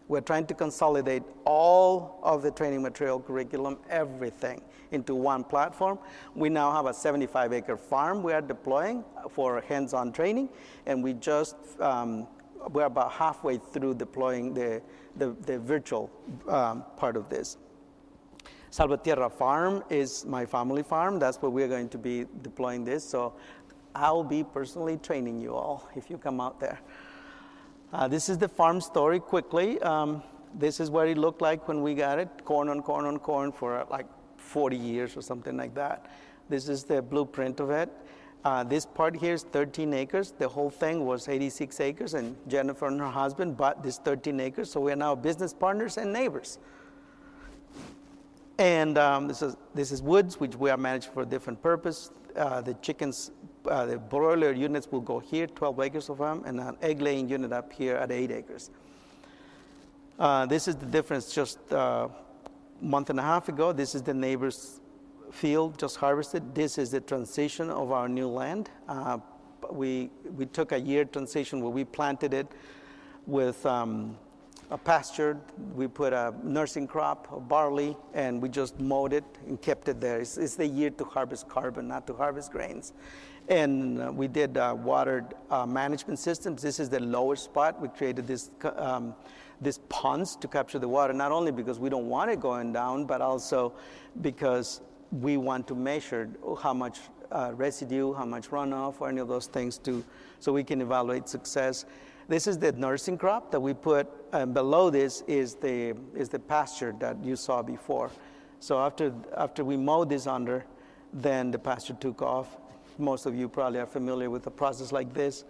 We're trying to consolidate all of the training material, curriculum, everything into one platform. We now have a 75-acre farm we are deploying for hands-on training, and we're about halfway through deploying the virtual part of this. Salvatierra Farm is my family farm. That's where we're going to be deploying this. So I'll be personally training you all if you come out there. This is the farm story quickly. This is what it looked like when we got it, corn on corn on corn for like 40 years or something like that. This is the blueprint of it. This part here is 13 acres. The whole thing was 86 acres, and Jennifer and her husband bought this 13 acres, so we are now business partners and neighbors. And this is woods, which we are managed for a different purpose. The chickens, the broiler units will go here, 12 acres of them, and an egg-laying unit up here at 8 acres. This is the difference just a month and a half ago. This is the neighbor's field just harvested. This is the transition of our new land. We took a year transition where we planted it with a pasture. We put a nursing crop of barley, and we just mowed it and kept it there. It's the year to harvest carbon, not to harvest grains. And we did watered management systems. This is the lower spot. We created this ponds to capture the water, not only because we don't want it going down, but also because we want to measure how much residue, how much runoff, or any of those things so we can evaluate success. This is the nursing crop that we put, and below this is the pasture that you saw before. So after we mowed this under, then the pasture took off. Most of you probably are familiar with a process like this.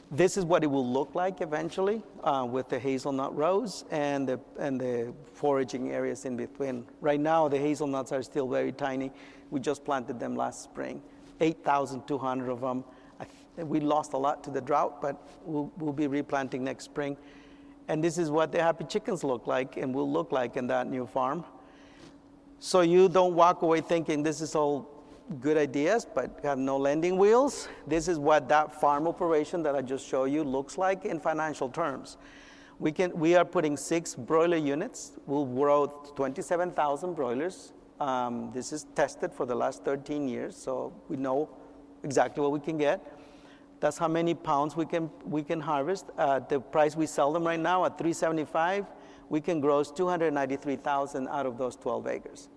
This is what it will look like eventually with the hazelnut rows and the foraging areas in between. Right now, the hazelnuts are still very tiny. We just planted them last spring, 8,200 of them. We lost a lot to the drought, but we'll be replanting next spring. And this is what the happy chickens look like and will look like in that new farm. So you don't walk away thinking this is all good ideas, but have no landing wheels. This is what that farm operation that I just showed you looks like in financial terms. We are putting 6 broiler units. We'll grow 27,000 broilers. This is tested for the last 13 years, so we know exactly what we can get. That's how many pounds we can harvest. The price we sell them right now at $375, we can gross 293,000 out of those 12 acres.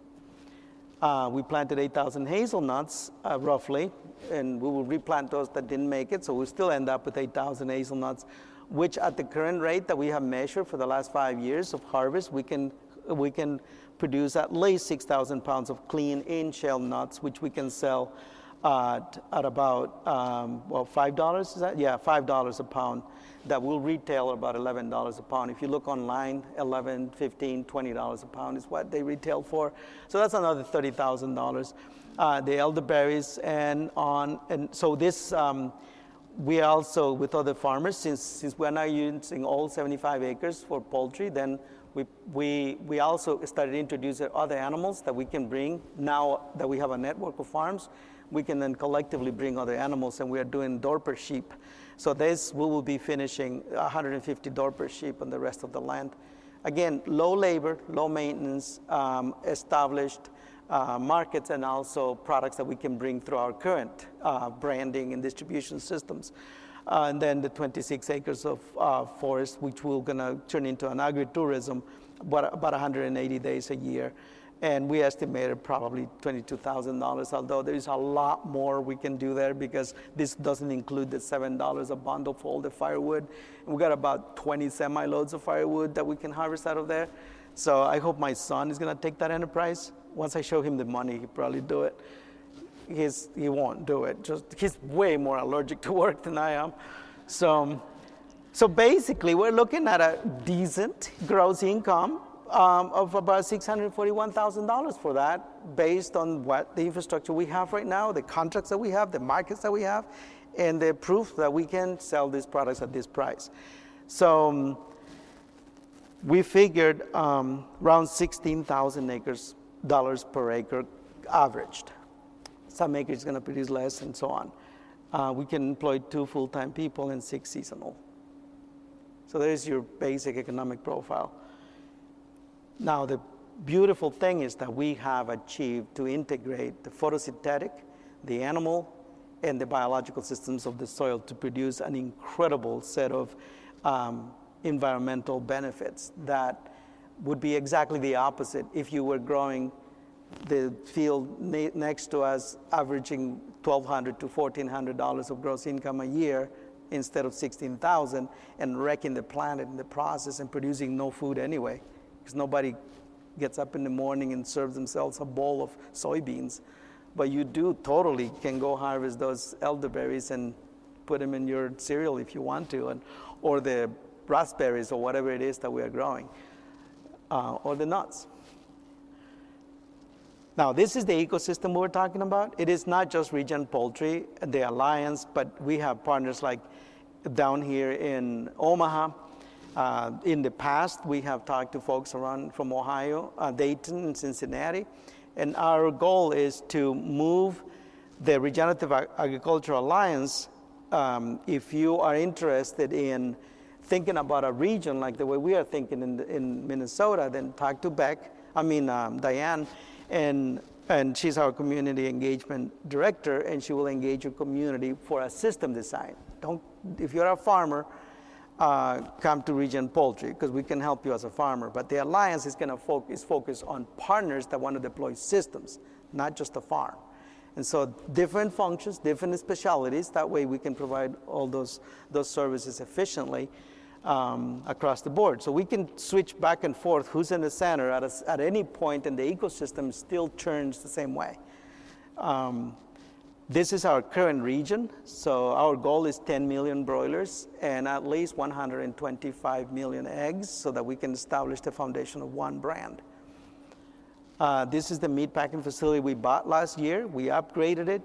We planted 8,000 hazelnuts, roughly, and we will replant those that didn't make it, so we'll still end up with 8,000 hazelnuts, which at the current rate that we have measured for the last 5 years of harvest, we can produce at least 6,000 pounds of clean in-shell nuts, which we can sell at about, $5, is that? Yeah, $5 a pound. That will retail about $11 a pound. If you look online, $11, $15, $20 a pound is what they retail for. So that's another $30,000. The elderberries and so this, we also, with other farmers, since we're now using all 75 acres for poultry, then we also started introducing other animals that we can bring. Now that we have a network of farms, we can then collectively bring other animals, and we are doing Dorper sheep. So we will be finishing 150 Dorper sheep on the rest of the land. Again, low labor, low maintenance, established markets, and also products that we can bring through our current branding and distribution systems. And then the 26 acres of forest, which we're going to turn into an agritourism, about 180 days a year. And we estimated probably $22,000, although there is a lot more we can do there because this doesn't include the $7 a bundle for all the firewood. And we got about 20 semi-loads of firewood that we can harvest out of there. So I hope my son is going to take that enterprise. Once I show him the money, he'll probably do it. He won't do it. He's way more allergic to work than I am. So basically, we're looking at a decent gross income of about $641,000 for that, based on what the infrastructure we have right now, the contracts that we have, the markets that we have, and the proof that we can sell these products at this price. So we figured around $16,000 per acre averaged. Some acres is going to produce less, and so on. We can employ 2 full-time people and 6 seasonal. So there's your basic economic profile. Now, the beautiful thing is that we have achieved to integrate the photosynthetic, the animal, and the biological systems of the soil to produce an incredible set of environmental benefits that would be exactly the opposite if you were growing the field next to us, averaging $1,200 to $1,400 of gross income a year instead of $16,000, and wrecking the planet in the process and producing no food anyway. Because nobody gets up in the morning and serves themselves a bowl of soybeans. But you totally can go harvest those elderberries and put them in your cereal if you want to, or the raspberries or whatever it is that we are growing, or the nuts. Now, this is the ecosystem we're talking about. It is not just Regenerative Poultry, the Alliance, but we have partners like down here in Omaha. In the past, we have talked to folks around from Ohio, Dayton, and Cincinnati. And our goal is to move the Regenerative Agriculture Alliance. If you are interested in thinking about a region like the way we are thinking in Minnesota, then talk to Diane, and she's our community engagement director, and she will engage your community for a system design. If you're a farmer, come to Regenerative Poultry because we can help you as a farmer. But the Alliance is going to focus on partners that want to deploy systems, not just a farm. And so different functions, different specialties. That way we can provide all those services efficiently across the board. So we can switch back and forth who's in the center at any point, and the ecosystem still turns the same way. This is our current region. So our goal is 10 million broilers and at least 125 million eggs so that we can establish the foundation of one brand. This is the meat packing facility we bought last year. We upgraded it.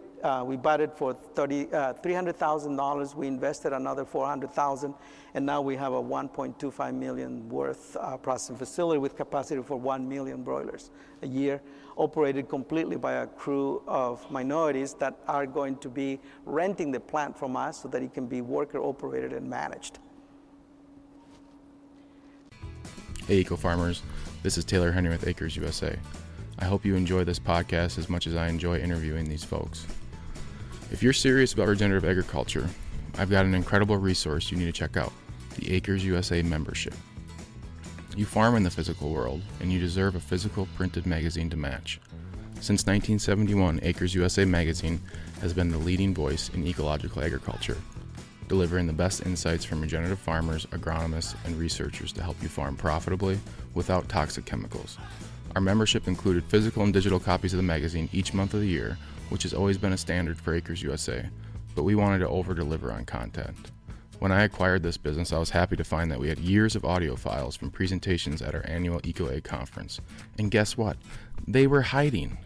We bought it for $300,000. We invested another $400,000, and now we have a $1.25 million worth processing facility with capacity for 1 million broilers a year, operated completely by a crew of minorities that are going to be renting the plant from us so that it can be worker operated and managed. Hey, eco-farmers. This is Taylor Henry with Acres USA. I hope you enjoy this podcast as much as I enjoy interviewing these folks. If you're serious about regenerative agriculture, I've got an incredible resource you need to check out, the Acres USA membership. You farm in the physical world, and you deserve a physical printed magazine to match. Since 1971, Acres USA magazine has been the leading voice in ecological agriculture, delivering the best insights from regenerative farmers, agronomists, and researchers to help you farm profitably without toxic chemicals. Our membership included physical and digital copies of the magazine each month of the year, which has always been a standard for Acres USA, but we wanted to over-deliver on content. When I acquired this business, I was happy to find that we had years of audio files from presentations at our annual EcoAg conference. And guess what? They were hiding.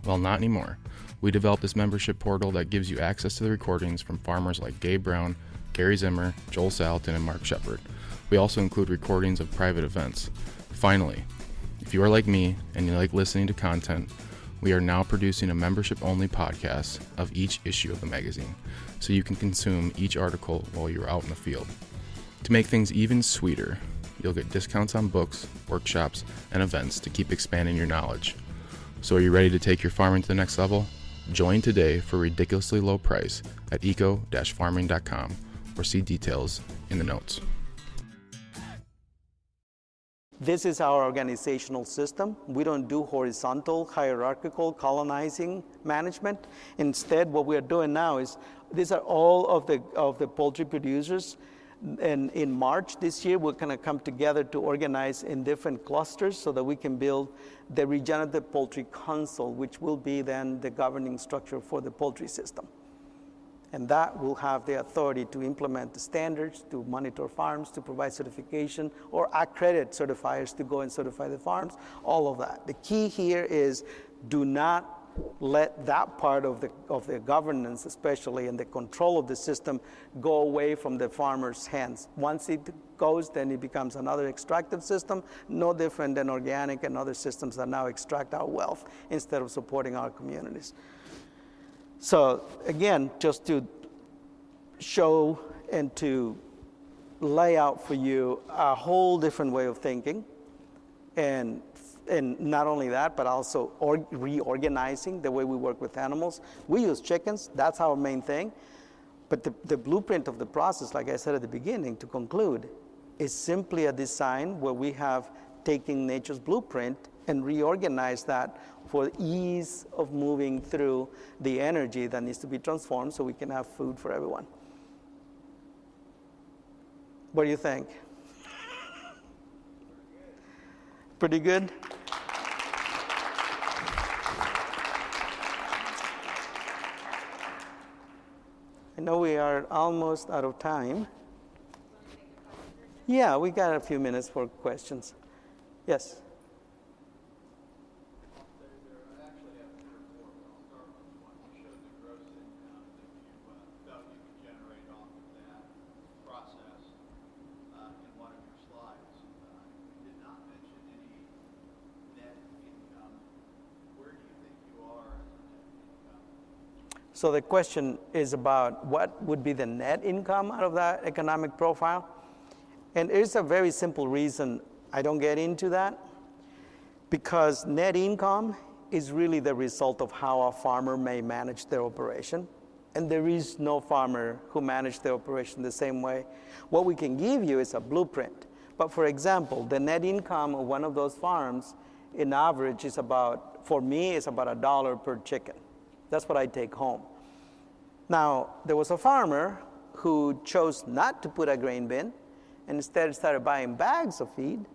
Well, not anymore. We developed this membership portal that gives you access to the recordings from farmers like Gabe Brown, Gary Zimmer, Joel Salatin, and Mark Shepard. We also include recordings of private events. Finally, if you are like me and you like listening to content, we are now producing a membership-only podcast of each issue of the magazine, so you can consume each article while you're out in the field. To make things even sweeter, you'll get discounts on books, workshops, and events to keep expanding your knowledge. So are you ready to take your farming to the next level? Join today for a ridiculously low price at eco-farming.com or see details in the notes. This is our organizational system. We don't do horizontal, hierarchical, colonizing management. Instead, what we are doing now is, these are all of the poultry producers. And in March this year, we're gonna come together to organize in different clusters so that we can build the Regenerative Poultry Council, which will be then the governing structure for the poultry system. And that will have the authority to implement the standards, to monitor farms, to provide certification, or accredit certifiers to go and certify the farms, all of that. The key here is do not let that part of the governance, especially in the control of the system, go away from the farmer's hands. Once it goes, then it becomes another extractive system, no different than organic and other systems that now extract our wealth instead of supporting our communities. So again, just to show and to lay out for you a whole different way of thinking, and not only that, but also reorganizing the way we work with animals. We use chickens, that's our main thing. But the blueprint of the process, like I said at the beginning, to conclude, is simply a design where we have taken nature's blueprint and reorganized that for ease of moving through the energy that needs to be transformed so we can have food for everyone. What do you think? Pretty good? I know we are almost out of time. Yeah, we got a few minutes for questions. Yes? Actually, So the question is about what would be the net income out of that economic profile. And there's a very simple reason I don't get into that, because net income is really the result of how a farmer may manage their operation. And there is no farmer who manages their operation the same way. What we can give you is a blueprint. But for example, the net income of one of those farms in average is about, for me, is about $1 per chicken. That's what I take home. Now, there was a farmer who chose not to put a grain bin and instead started buying bags of feed,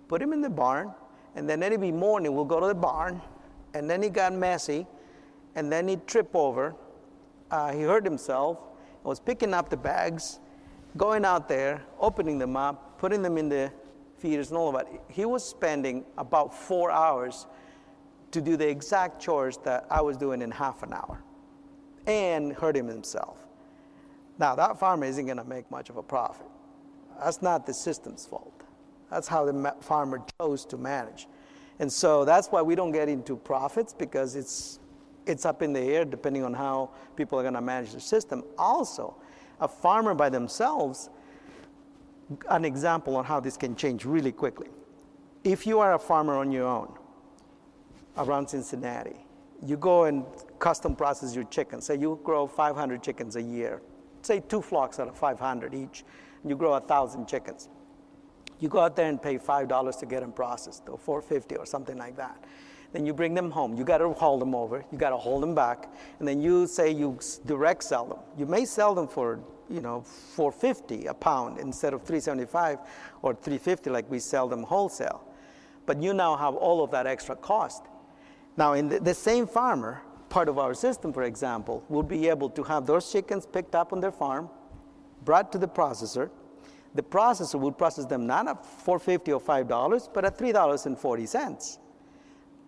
put them in the barn, and then every morning we'll go to the barn, and then he got messy, and then he tripped over. He hurt himself, was picking up the bags, going out there, opening them up, putting them in the feeders and all of that. He was spending about 4 hours to do the exact chores that I was doing in half an hour, and hurting himself. Now, that farmer isn't going to make much of a profit. That's not the system's fault. That's how the farmer chose to manage. And so that's why we don't get into profits, because it's up in the air depending on how people are going to manage the system. Also, a farmer by themselves, an example on how this can change really quickly. If you are a farmer on your own around Cincinnati, you go and custom process your chickens. Say you grow 500 chickens a year, say 2 flocks out of 500 each, and you grow 1,000 chickens. You go out there and pay $5 to get them processed, or $4.50 or something like that. Then you bring them home. You got to haul them over. You got to hold them back, and then you say you direct sell them. You may sell them for $4.50 a pound instead of $3.75 or $3.50 like we sell them wholesale. But you now have all of that extra cost. Now, in the same farmer, part of our system, for example, will be able to have those chickens picked up on their farm, brought to the processor. The processor will process them not at $4.50 or $5, but at $3.40.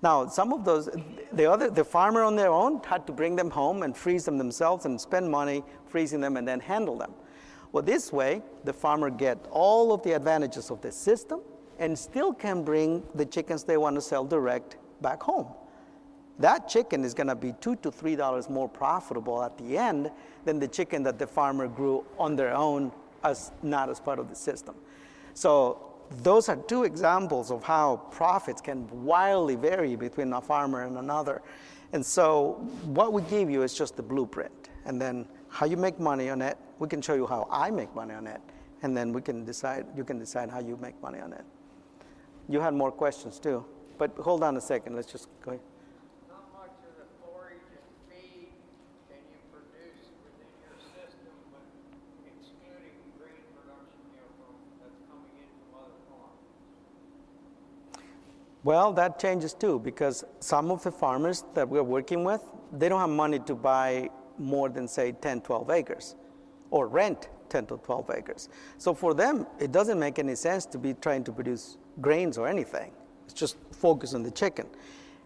Now, some of those, the farmer on their own had to bring them home and freeze them themselves and spend money freezing them and then handle them. Well, this way, the farmer gets all of the advantages of the system and still can bring the chickens they want to sell direct back home. That chicken is going to be $2 to $3 more profitable at the end than the chicken that the farmer grew on their own, not as part of the system. So those are 2 examples of how profits can wildly vary between a farmer and another. And so what we give you is just the blueprint. And then how you make money on it, we can show you how I make money on it. And then you can decide how you make money on it. You had more questions too. But hold on a second, let's just go. How much of the forage and feed can you produce within your system, but excluding grain production that's coming in from other farms? Well, that changes too, because some of the farmers that we're working with, they don't have money to buy more than, say, 10, 12 acres, or rent 10 to 12 acres. So for them, it doesn't make any sense to be trying to produce grains or anything. It's just focus on the chicken.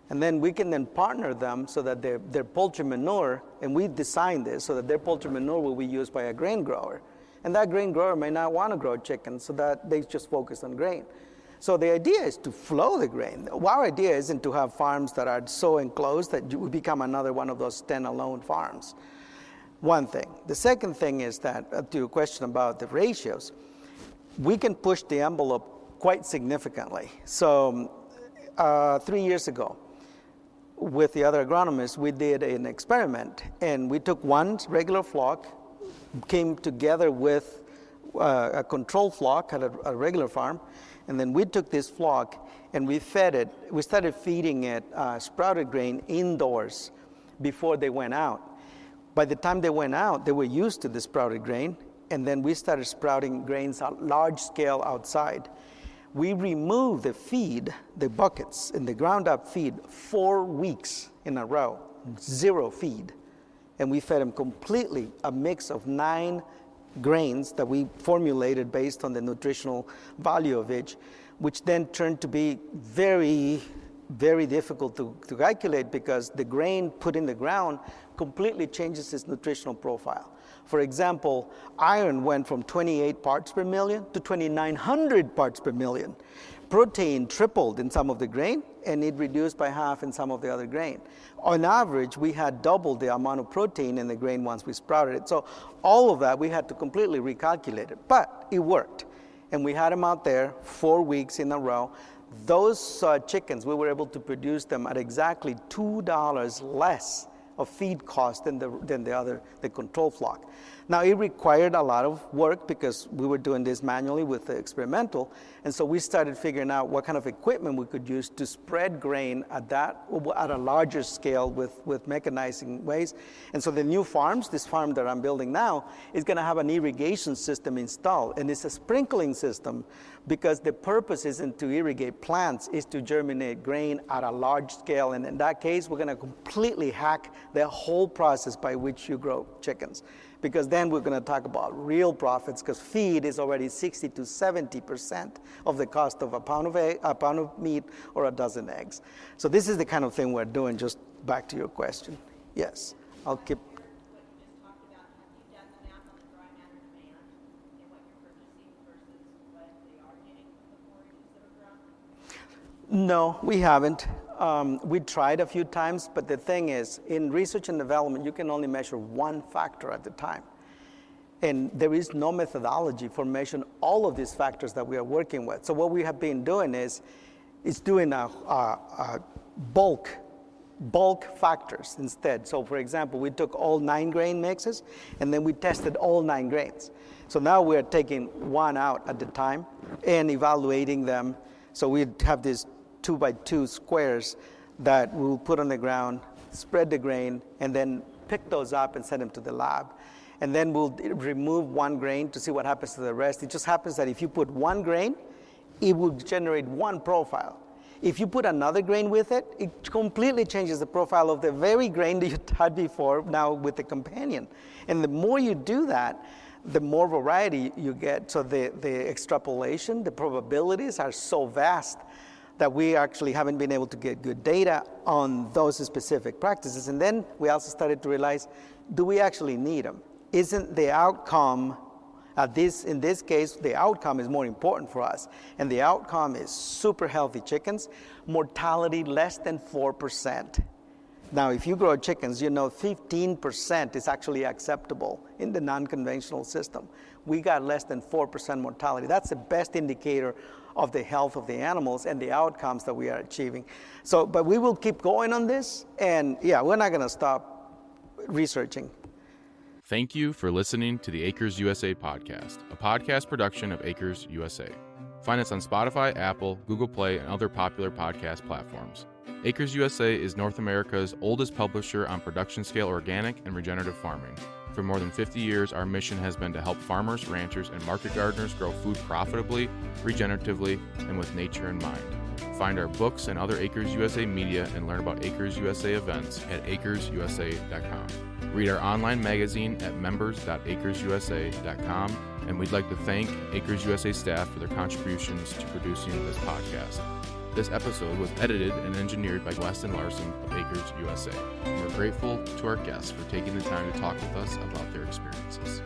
And then we can then partner them so that their poultry manure, and we design this so that their poultry manure will be used by a grain grower. And that grain grower may not want to grow chicken, so that they just focus on grain. So the idea is to flow the grain. Our idea isn't to have farms that are so enclosed that you would become another one of those standalone farms. One thing. The second thing is that, to your question about the ratios, we can push the envelope quite significantly. So 3 years ago, with the other agronomists, we did an experiment, and we took one regular flock, came together with a control flock at a regular farm, and then we took this flock and we fed it. We started feeding it sprouted grain indoors before they went out. By the time they went out, they were used to the sprouted grain, and then we started sprouting grains at large scale outside. We removed the feed, the buckets, and the ground up feed 4 weeks in a row, 0 feed. And we fed them completely a mix of 9 grains that we formulated based on the nutritional value of each, which then turned to be very, very difficult to calculate, because the grain put in the ground completely changes its nutritional profile. For example, iron went from 28 parts per million to 2,900 parts per million. protein tripled in some of the grain, and it reduced by half in some of the other grain. On average, we had double the amount of protein in the grain once we sprouted it. So all of that, we had to completely recalculate it, but it worked. And we had them out there 4 weeks in a row. Those chickens, we were able to produce them at exactly $2 less of feed cost than the control flock. Now, it required a lot of work because we were doing this manually with the experimental, and so we started figuring out what kind of equipment we could use to spread grain at a larger scale with mechanizing ways. And so the new farms, this farm that I'm building now, is going to have an irrigation system installed, and it's a sprinkling system because the purpose isn't to irrigate plants, is to germinate grain at a large scale. And in that case, we're going to completely hack the whole process by which you grow chickens. Because then we're going to talk about real profits, because feed is already 60 to 70% of the cost of a pound of meat or a dozen eggs. So this is the kind of thing we're doing. Just back to your question. Yes, I'll keep. What you just talked about, have you done the math on the dry matter demand and what you're purchasing versus what they are getting from the forages that are grown? No, we haven't. We tried a few times, but the thing is, in research and development, you can only measure one factor at a time. And there is no methodology for measuring all of these factors that we are working with. So what we have been doing is doing a bulk factors instead. So for example, we took all 9 grain mixes, and then we tested all 9 grains. So now we're taking one out at a time and evaluating them. So we have these 2x2 squares that we'll put on the ground, spread the grain, and then pick those up and send them to the lab. And then we'll remove one grain to see what happens to the rest. It just happens that if you put one grain, it will generate one profile. If you put another grain with it, it completely changes the profile of the very grain that you had before, now with the companion. And the more you do that, the more variety you get. So the extrapolation, the probabilities are so vast that we actually haven't been able to get good data on those specific practices. And then we also started to realize, do we actually need them? Isn't the outcome, in this case, the outcome is more important for us. And the outcome is super healthy chickens, mortality less than 4%. Now, if you grow chickens, 15% is actually acceptable in the non-conventional system. We got less than 4% mortality. That's the best indicator of the health of the animals and the outcomes that we are achieving. So, but we will keep going on this, and we're not going to stop researching. Thank you for listening to the Acres USA podcast, a podcast production of Acres USA. Find us on Spotify, Apple, Google Play, and other popular podcast platforms. Acres USA is North America's oldest publisher on production-scale organic and regenerative farming. For more than 50 years, our mission has been to help farmers, ranchers, and market gardeners grow food profitably, regeneratively, and with nature in mind. Find our books and other Acres USA media and learn about Acres USA events at acresusa.com. Read our online magazine at members.acresusa.com, and we'd like to thank Acres USA staff for their contributions to producing this podcast. This episode was edited and engineered by Weston Larson of Acres USA. We're grateful to our guests for taking the time to talk with us about their experiences.